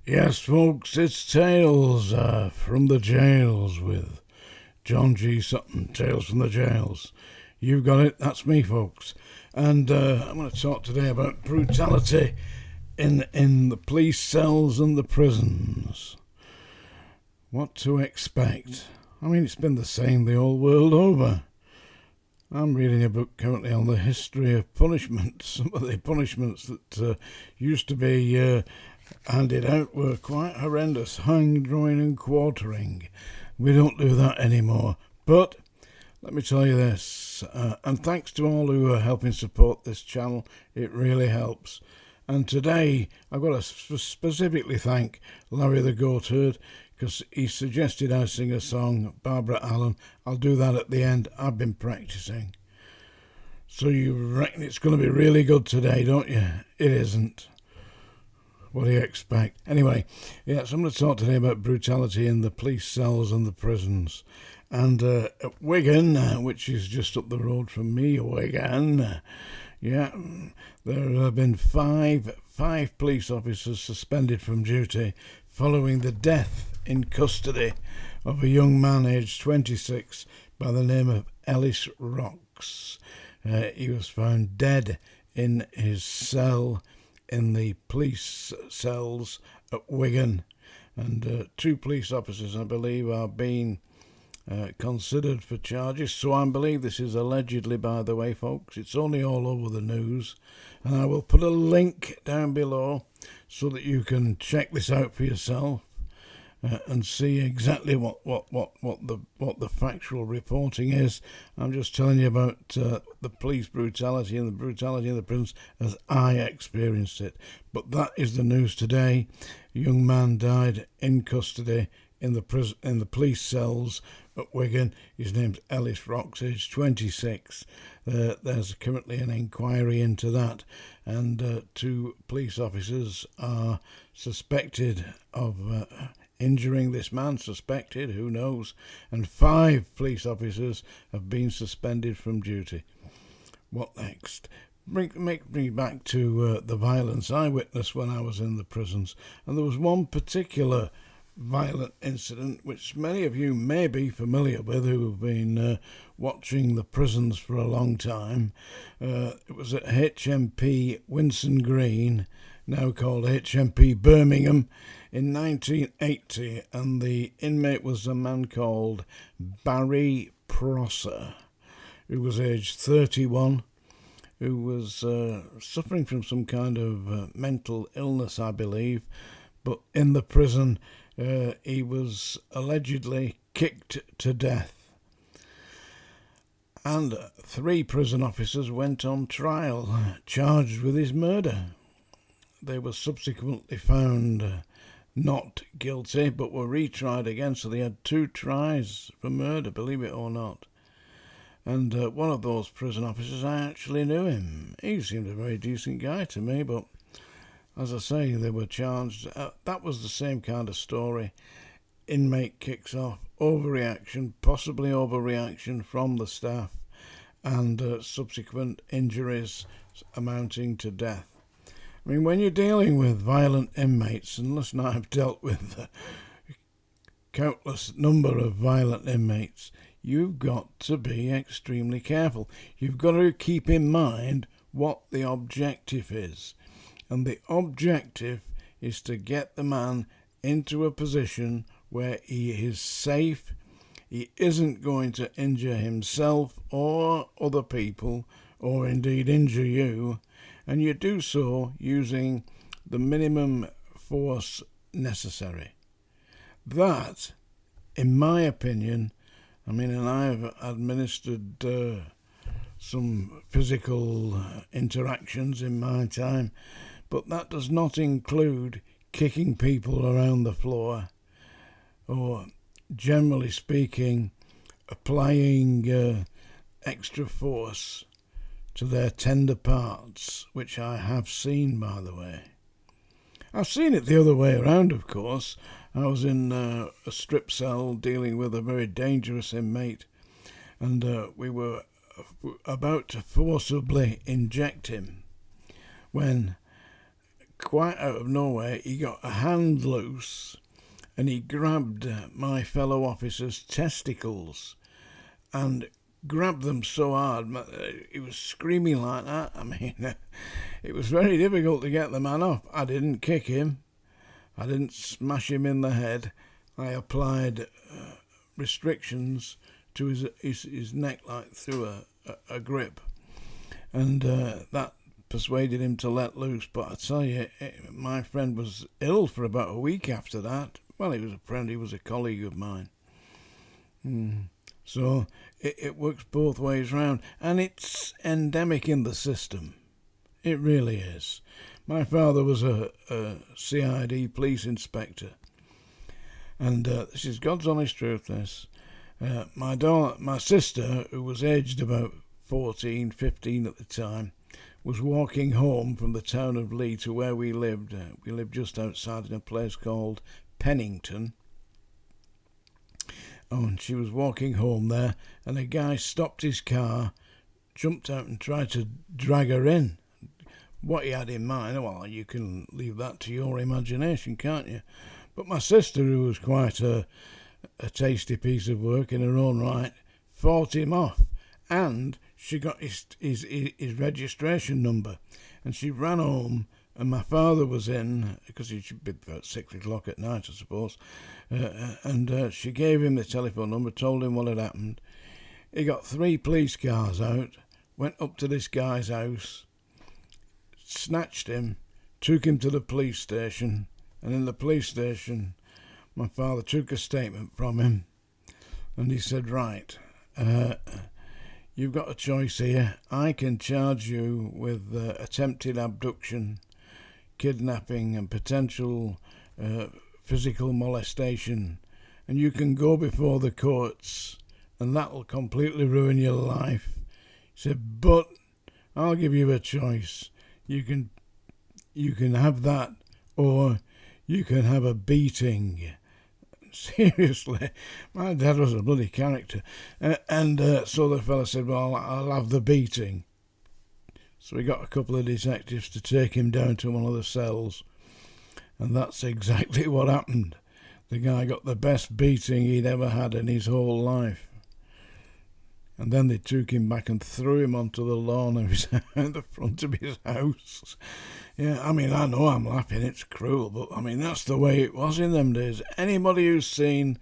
Yes, folks, it's Tales from the Jails with John G. Sutton. Tales from the Jails. You've got it, that's me, folks. And I'm going to talk today about brutality in the police cells and the prisons. What to expect? I mean, it's been the same the whole world over. I'm reading a book currently on the history of punishment. Some of the punishments that used to be handed out were quite horrendous. Hang, drawing and quartering. We don't do that anymore. But let me tell you this, and thanks to all who are helping support this channel, it really helps. And today I've got to specifically thank Larry the Goatherd, because he suggested I sing a song, Barbara Allen. I'll do that at the end. I've been practicing. So you reckon it's going to be really good today, don't you? It isn't. What do you expect? Anyway, so I'm going to talk today about brutality in the police cells and the prisons. And at Wigan, which is just up the road from me, Wigan, there have been five police officers suspended from duty following the death in custody of a young man aged 26 by the name of Ellis Rocks. He was found dead in his cell in the police cells at Wigan, and two police officers, I believe, are being considered for charges. So I believe this is allegedly, by the way, folks. It's only all over the news, and I will put a link down below so that you can check this out for yourself and see exactly what the factual reporting is. I'm just telling you about the police brutality and the brutality in the prisons as I experienced it. But that is the news today. A young man died in custody in the police cells at Wigan. His name's Ellis Rocks, aged 26. There's currently an inquiry into that, and two police officers are suspected of injuring this man, who knows, and 5 police officers have been suspended from duty. What next? Make me back to the violence I witnessed when I was in the prisons, and there was one particular violent incident which many of you may be familiar with who have been watching the prisons for a long time. It was at HMP Winson Green, now called HMP Birmingham, in 1980, and the inmate was a man called Barry Prosser, who was aged 31, who was suffering from some kind of mental illness, I believe, but in the prison he was allegedly kicked to death. And 3 prison officers went on trial, charged with his murder. They were subsequently found not guilty, but were retried again, so they had 2 tries for murder, believe it or not. And one of those prison officers, I actually knew him. He seemed a very decent guy to me, but as I say, they were charged. That was the same kind of story. Inmate kicks off, possibly overreaction from the staff, and subsequent injuries amounting to death. I mean, when you're dealing with violent inmates, and listen, I've dealt with a countless number of violent inmates, you've got to be extremely careful. You've got to keep in mind what the objective is. And the objective is to get the man into a position where he is safe, he isn't going to injure himself or other people, or indeed injure you, and you do so using the minimum force necessary. That, in my opinion, and I've administered some physical interactions in my time, but that does not include kicking people around the floor or, generally speaking, applying extra force to their tender parts, which I have seen, by the way. I've seen it the other way around, of course. I was in a strip cell dealing with a very dangerous inmate, and we were about to forcibly inject him when quite out of nowhere, he got a hand loose and he grabbed my fellow officer's testicles and grabbed them so hard. He was screaming like that. I mean, it was very difficult to get the man off. I didn't kick him. I didn't smash him in the head. I applied restrictions to his neck, like through a grip. And that persuaded him to let loose. But I tell you, my friend was ill for about a week after that. Well, he was a friend, he was a colleague of mine. So it works both ways round. And it's endemic in the system. It really is. My father was a CID police inspector. And this is God's honest truth, this. My sister, who was aged about 14, 15 at the time, was walking home from the town of Lee to where we lived. We lived just outside in a place called Pennington. Oh, and she was walking home there, and a guy stopped his car, jumped out and tried to drag her in. What he had in mind, well, you can leave that to your imagination, can't you? But my sister, who was quite a tasty piece of work in her own right, fought him off, and she got his registration number, and she ran home, and my father was in, because he should be about 6 o'clock at night, I suppose, and she gave him the telephone number, told him what had happened. He got 3 police cars out, went up to this guy's house, snatched him, took him to the police station, and in the police station, my father took a statement from him, and he said, right, you've got a choice here. I can charge you with attempted abduction, kidnapping, and potential physical molestation, and you can go before the courts, and that'll completely ruin your life. He said, but I'll give you a choice. You can have that, or you can have a beating. Seriously, my dad was a bloody character. So the fella said, well, I'll have the beating. So we got a couple of detectives to take him down to one of the cells. And that's exactly what happened. The guy got the best beating he'd ever had in his whole life. And then they took him back and threw him onto the lawn of the front of his house. Yeah, I mean, I know I'm laughing, it's cruel, but I mean, that's the way it was in them days. Anybody who's seen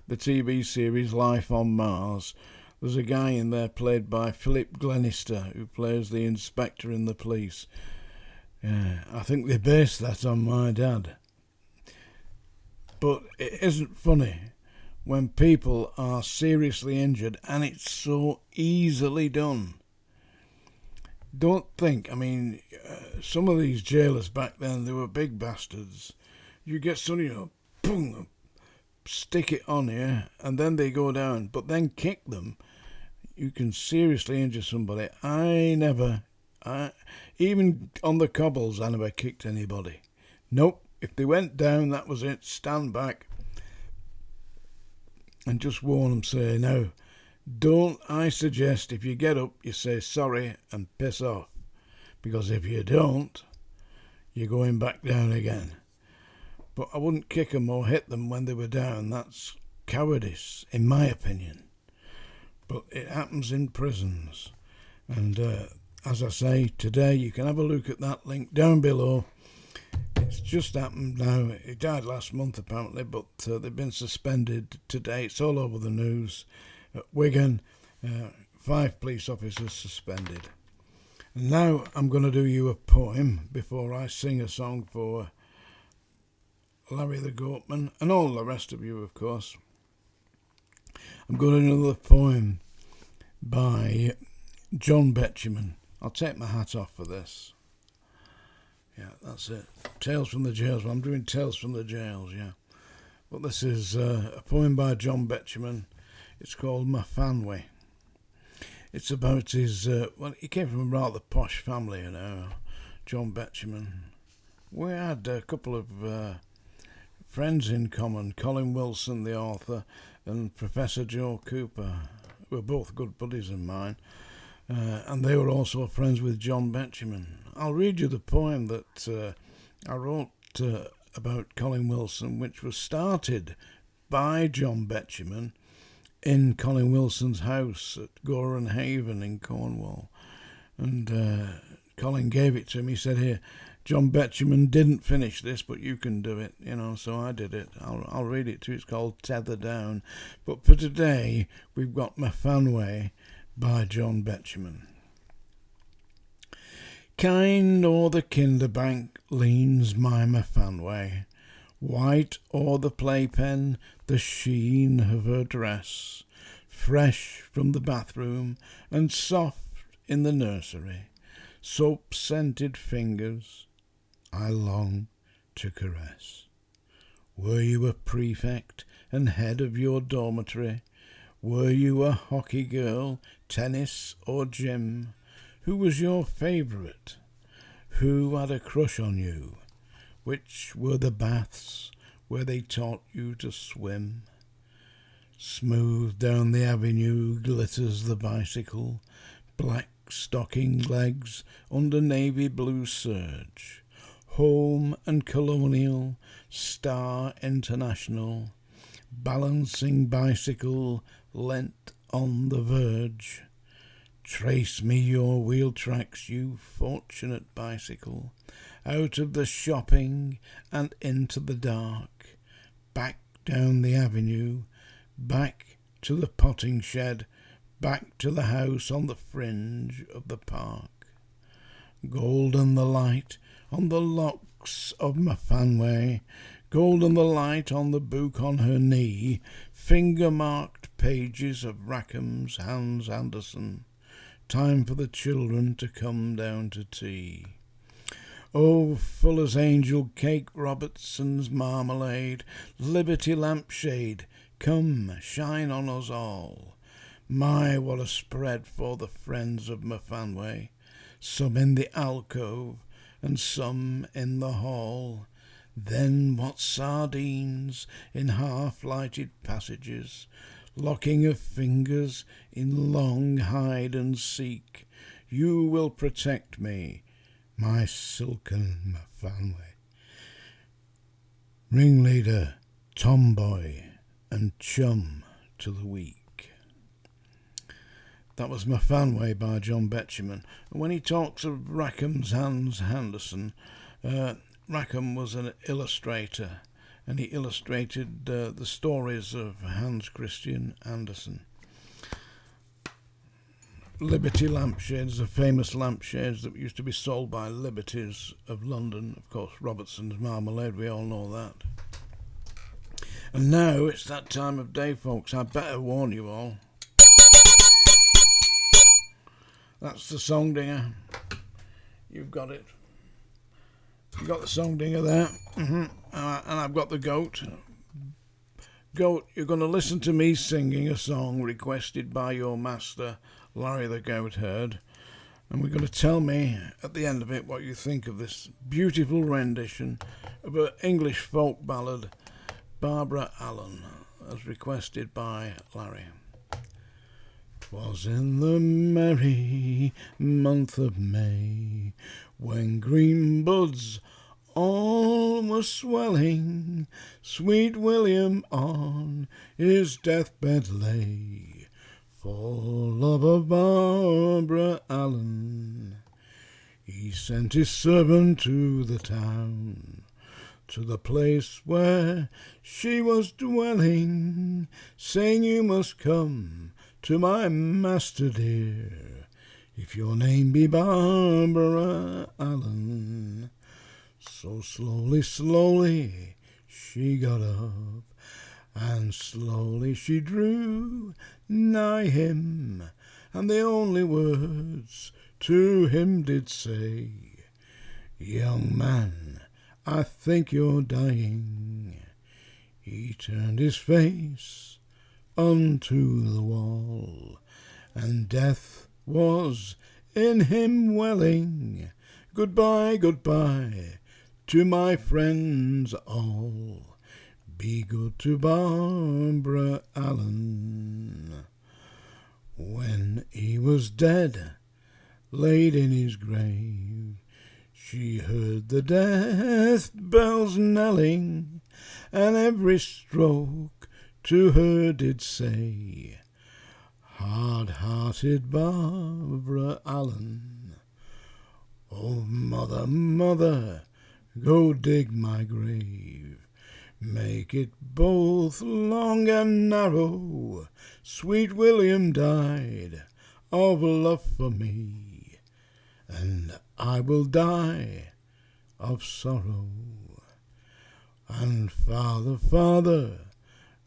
the TV series Life on Mars, there's a guy in there played by Philip Glenister, who plays the inspector in the police. Yeah, I think they based that on my dad. But it isn't funny when people are seriously injured, and it's so easily done. Don't think, I mean, some of these jailers back then, they were big bastards. You get somebody, boom, stick it on you, and then they go down, but then kick them. You can seriously injure somebody. Even on the cobbles, I never kicked anybody. Nope, if they went down, that was it, stand back. And just warn them, say, no, don't, I suggest if you get up, you say sorry and piss off. Because if you don't, you're going back down again. But I wouldn't kick them or hit them when they were down. That's cowardice, in my opinion. But it happens in prisons. And as I say, today you can have a look at that link down below. It's just happened now. He died last month apparently, but they've been suspended today. It's all over the news. At Wigan, 5 police officers suspended. And now I'm going to do you a poem before I sing a song for Larry the Goatman and all the rest of you, of course. I'm going to do another poem by John Betjeman. I'll take my hat off for this. Yeah, that's it. Tales from the Jails. Well, I'm doing Tales from the Jails, yeah. But this is a poem by John Betjeman. It's called My Fanway. It's about his... he came from a rather posh family, you know, John Betjeman. We had a couple of friends in common, Colin Wilson, the author, and Professor Joe Cooper, who were both good buddies of mine. And they were also friends with John Betjeman. I'll read you the poem that I wrote about Colin Wilson, which was started by John Betjeman in Colin Wilson's house at Goran Haven in Cornwall. And Colin gave it to me. He said, "Here, John Betjeman didn't finish this, but you can do it." So I did it. I'll read it to you. It's called Tether Down. But for today, we've got Mafanway by John Betjeman. Kind o'er the Kinderbank leans my Mafanway, white o'er the playpen the sheen of her dress, fresh from the bathroom and soft in the nursery, soap-scented fingers I long to caress. Were you a prefect and head of your dormitory? Were you a hockey girl, tennis or gym? Who was your favourite? Who had a crush on you? Which were the baths where they taught you to swim? Smooth down the avenue glitters the bicycle, black stocking legs under navy blue serge. Home and colonial, Star International, balancing bicycle lent on the verge. Trace me your wheel tracks, you fortunate bicycle, out of the shopping and into the dark, back down the avenue, back to the potting shed, back to the house on the fringe of the park. Golden the light on the locks of Mafanway, golden the light on the book on her knee, finger-marked pages of Rackham's Hans Andersen. Time for the children to come down to tea. Oh, Fuller's Angel Cake, Robertson's Marmalade, Liberty Lampshade, come, shine on us all. My, what a spread for the friends of Mafanway, some in the alcove and some in the hall. Then what sardines in half-lighted passages, locking of fingers in long hide and seek. You will protect me, my silken Mafanway. Ringleader, tomboy, and chum to the weak. That was Mafanway by John Betjeman. And when he talks of Rackham's Hans Andersen, Rackham was an illustrator, and he illustrated the stories of Hans Christian Andersen. Liberty lampshades, the famous lampshades that used to be sold by Liberties of London. Of course, Robertson's Marmalade, we all know that. And now it's that time of day, folks. I better warn you all. That's the song dinger. You've got it. You've got the song dinger there. And I've got the goat. Goat, you're going to listen to me singing a song requested by your master, Larry the Goatherd. And we're going to tell me at the end of it what you think of this beautiful rendition of an English folk ballad, Barbara Allen, as requested by Larry. 'Twas in the merry month of May, when green buds all were swelling, sweet William on his deathbed lay, for love of Barbara Allen. He sent his servant to the town, to the place where she was dwelling, saying, "You must come to my master dear, if your name be Barbara Allen." So slowly, slowly she got up, and slowly she drew nigh him, and the only words to him did say, "Young man, I think you're dying." He turned his face unto the wall, and death was in him welling. Goodbye, goodbye to my friends all. Be good to Barbara Allen. When he was dead, laid in his grave, She heard the death bells knelling, and every stroke to her did say, hard-hearted Barbara Allen, oh mother, mother, go dig my grave, make it both long and narrow. Sweet William died of love for me, and I will die of sorrow. And father, father,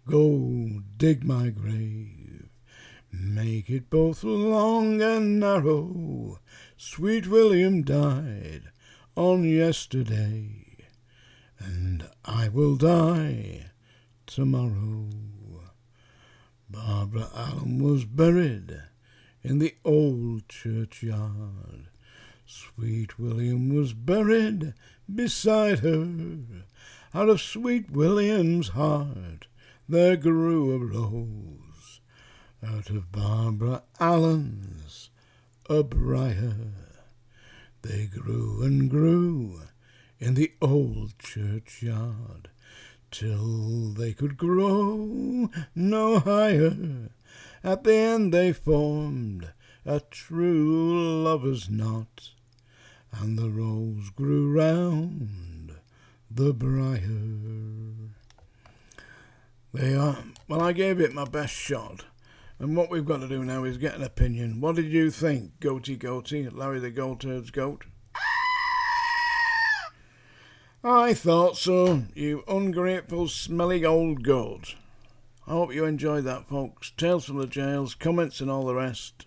go dig my grave, make it both long and narrow. Sweet William died on yesterday, and I will die tomorrow. Barbara Allen was buried in the old churchyard. Sweet William was buried beside her. Out of Sweet William's heart there grew a rose. Out of Barbara Allen's a briar. They grew and grew in the old churchyard, till they could grow no higher. At the end they formed a true lover's knot, and the rose grew round the briar. Well, I gave it my best shot, and what we've got to do now is get an opinion. What did you think, Goaty Goaty, Larry the Goatherd's goat? I thought so, you ungrateful, smelly old goat. I hope you enjoyed that, folks. Tales from the jails, comments and all the rest.